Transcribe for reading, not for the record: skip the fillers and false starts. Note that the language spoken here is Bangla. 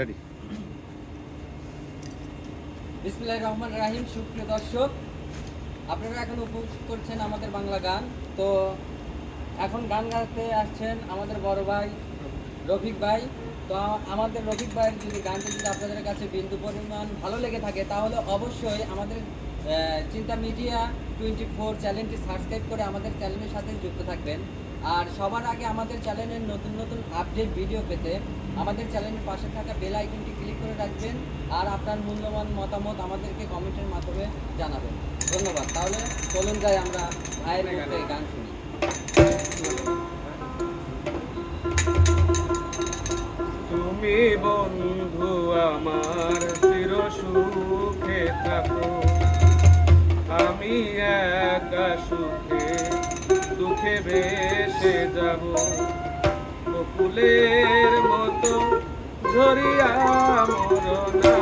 রেডি। বিসমিল্লাহির রহমানির রহিম। সুপ্রিয় দর্শক, আপনারা এখন উপভোগ করছেন আমাদের বাংলা গান। তো এখন গান গাইতে আসছেন আমাদের বড় ভাই রফিক ভাই। তো আমাদের রফিক ভাইয়ের যদি গানটি যদি আপনাদের কাছে বিন্দু পরিমাণ ভালো লেগে থাকে তাহলে অবশ্যই আমাদের চিন্তা মিডিয়া 24 চ্যানেলটি সাবস্ক্রাইব করে আমাদের চ্যানেলের সাথে যুক্ত থাকবেন। আর সবার আগে আমাদের চ্যানেলের নতুন নতুন আপডেট ভিডিও পেতে আমাদের চ্যানেলের পাশে থাকা বেল আইকনটি ক্লিক করে রাখবেন। আর আপনার মূল্যবান মতামত আমাদেরকে কমেন্টের মাধ্যমে জানাবেন। ধন্যবাদ। তাহলে চলুন যাই আমরা ভাইয়ের মুখে গান শুনি। তুমি বন্ধু আমার চির সুখে থাকো, আমি একা সুখে দুঃখে ভেসে যাব। বকুলের মতো ঝরিয়া মরনা